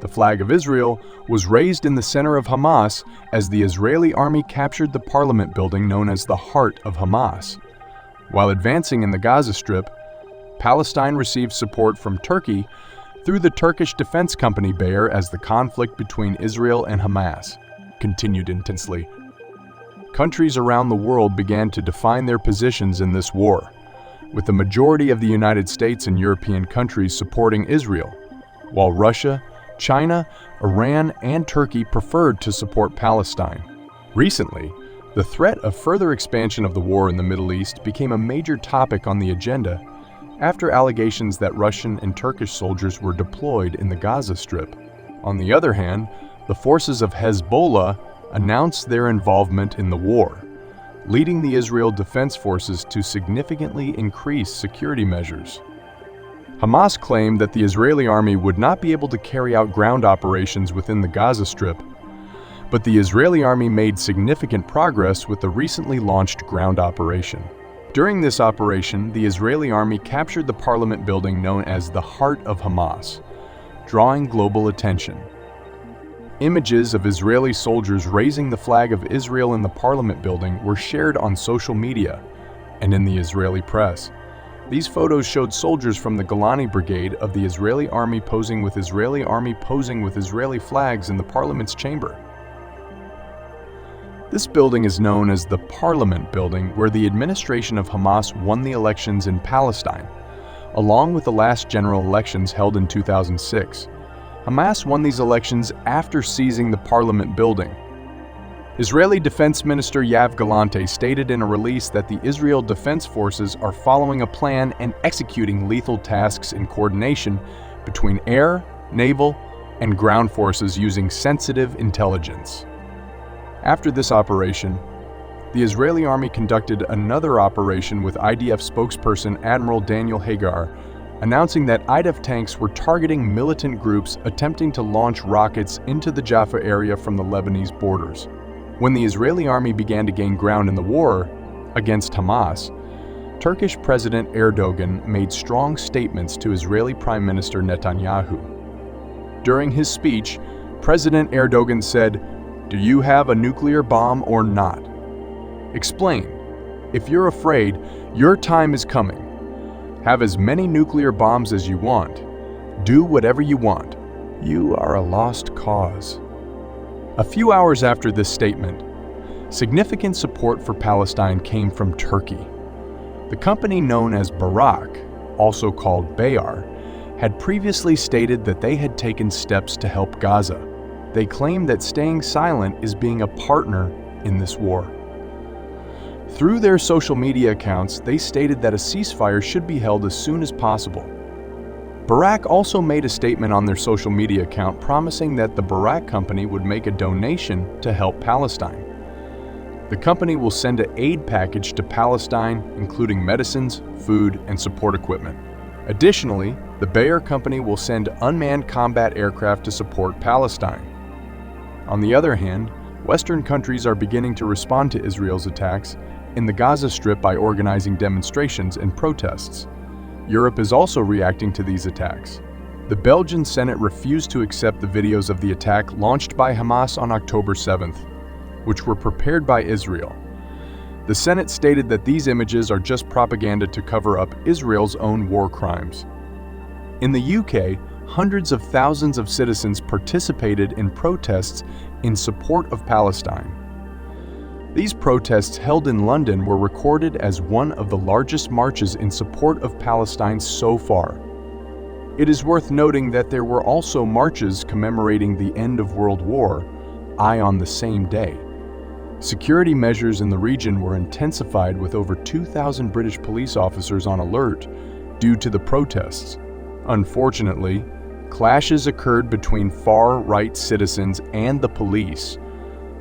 The flag of Israel was raised in the center of Hamas as the Israeli army captured the parliament building known as the Heart of Hamas. While advancing in the Gaza Strip, Palestine received support from Turkey through the Turkish defense company Bayer as the conflict between Israel and Hamas continued intensely. Countries around the world began to define their positions in this war, with the majority of the United States and European countries supporting Israel, while Russia, China, Iran, and Turkey preferred to support Palestine. Recently, the threat of further expansion of the war in the Middle East became a major topic on the agenda after allegations that Russian and Turkish soldiers were deployed in the Gaza Strip. On the other hand, the forces of Hezbollah announced their involvement in the war, leading the Israel Defense Forces to significantly increase security measures. Hamas claimed that the Israeli army would not be able to carry out ground operations within the Gaza Strip, but the Israeli army made significant progress with the recently launched ground operation. During this operation, the Israeli army captured the parliament building known as the Heart of Hamas, drawing global attention. Images of Israeli soldiers raising the flag of Israel in the parliament building were shared on social media and in the Israeli press. These photos showed soldiers from the Golani Brigade of the Israeli army posing with Israeli flags in the parliament's chamber. This building is known as the Parliament Building, where the administration of Hamas won the elections in Palestine, along with the last general elections held in 2006. Hamas won these elections after seizing the Parliament Building. Israeli Defense Minister Yoav Gallant stated in a release that the Israel Defense Forces are following a plan and executing lethal tasks in coordination between air, naval, and ground forces using sensitive intelligence. After this operation, the Israeli army conducted another operation with IDF spokesperson Admiral Daniel Hagar, announcing that IDF tanks were targeting militant groups attempting to launch rockets into the Jaffa area from the Lebanese borders. When the Israeli army began to gain ground in the war against Hamas, Turkish President Erdogan made strong statements to Israeli Prime Minister Netanyahu. During his speech, President Erdogan said, "Do you have a nuclear bomb or not? Explain. If you're afraid, your time is coming. Have as many nuclear bombs as you want. Do whatever you want. You are a lost cause." A few hours after this statement, significant support for Palestine came from Turkey. The company known as Barak, also called Bayer, had previously stated that they had taken steps to help Gaza. They claim that staying silent is being a partner in this war. Through their social media accounts, they stated that a ceasefire should be held as soon as possible. Barak also made a statement on their social media account promising that the Barak company would make a donation to help Palestine. The company will send an aid package to Palestine, including medicines, food, and support equipment. Additionally, the Bayer company will send unmanned combat aircraft to support Palestine. On the other hand, Western countries are beginning to respond to Israel's attacks in the Gaza Strip by organizing demonstrations and protests. Europe is also reacting to these attacks. The Belgian Senate refused to accept the videos of the attack launched by Hamas on October 7th, which were prepared by Israel. The Senate stated that these images are just propaganda to cover up Israel's own war crimes. In the UK, hundreds of thousands of citizens participated in protests in support of Palestine. These protests held in London were recorded as one of the largest marches in support of Palestine so far. It is worth noting that there were also marches commemorating the end of World War I on the same day. Security measures in the region were intensified with over 2,000 British police officers on alert due to the protests. Unfortunately, clashes occurred between far-right citizens and the police,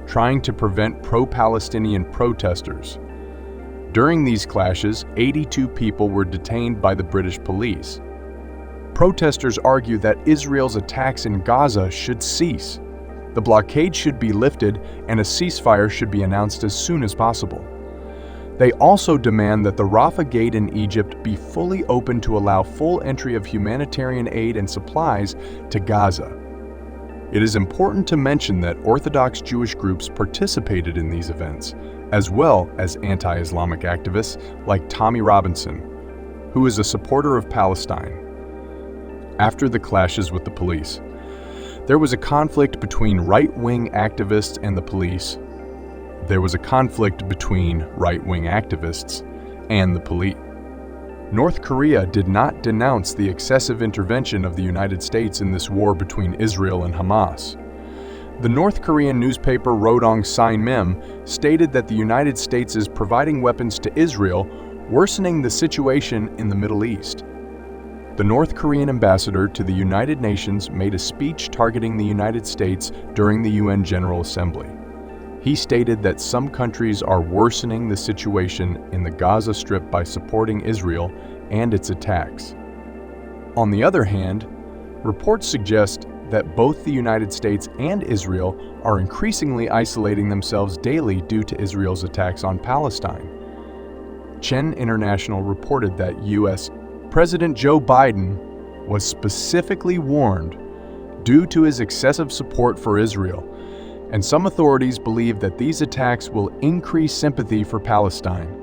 trying to prevent pro-Palestinian protesters. During these clashes, 82 people were detained by the British police. Protesters argue that Israel's attacks in Gaza should cease. The blockade should be lifted and a ceasefire should be announced as soon as possible. They also demand that the Rafah Gate in Egypt be fully open to allow full entry of humanitarian aid and supplies to Gaza. It is important to mention that Orthodox Jewish groups participated in these events, as well as anti-Islamic activists like Tommy Robinson, who is a supporter of Palestine. After the clashes with the police, there was a conflict between right-wing activists and the police. There was a conflict between right-wing activists and the police. North Korea did not denounce the excessive intervention of the United States in this war between Israel and Hamas. The North Korean newspaper Rodong Sinmim stated that the United States is providing weapons to Israel, worsening the situation in the Middle East. The North Korean ambassador to the United Nations made a speech targeting the United States during the UN General Assembly. He stated that some countries are worsening the situation in the Gaza Strip by supporting Israel and its attacks. On the other hand, reports suggest that both the United States and Israel are increasingly isolating themselves daily due to Israel's attacks on Palestine. Chen International reported that U.S. President Joe Biden was specifically warned due to his excessive support for Israel, and some authorities believe that these attacks will increase sympathy for Palestine.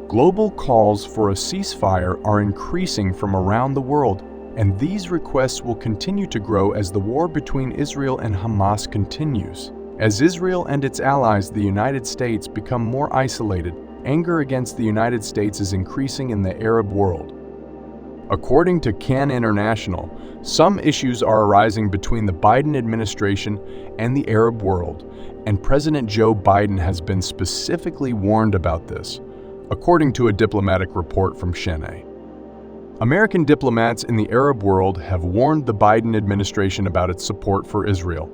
Global calls for a ceasefire are increasing from around the world, and these requests will continue to grow as the war between Israel and Hamas continues. As Israel and its allies, the United States, become more isolated, anger against the United States is increasing in the Arab world. According to Can International, some issues are arising between the Biden administration and the Arab world, and President Joe Biden has been specifically warned about this, according to a diplomatic report from Chennai. American diplomats in the Arab world have warned the Biden administration about its support for Israel.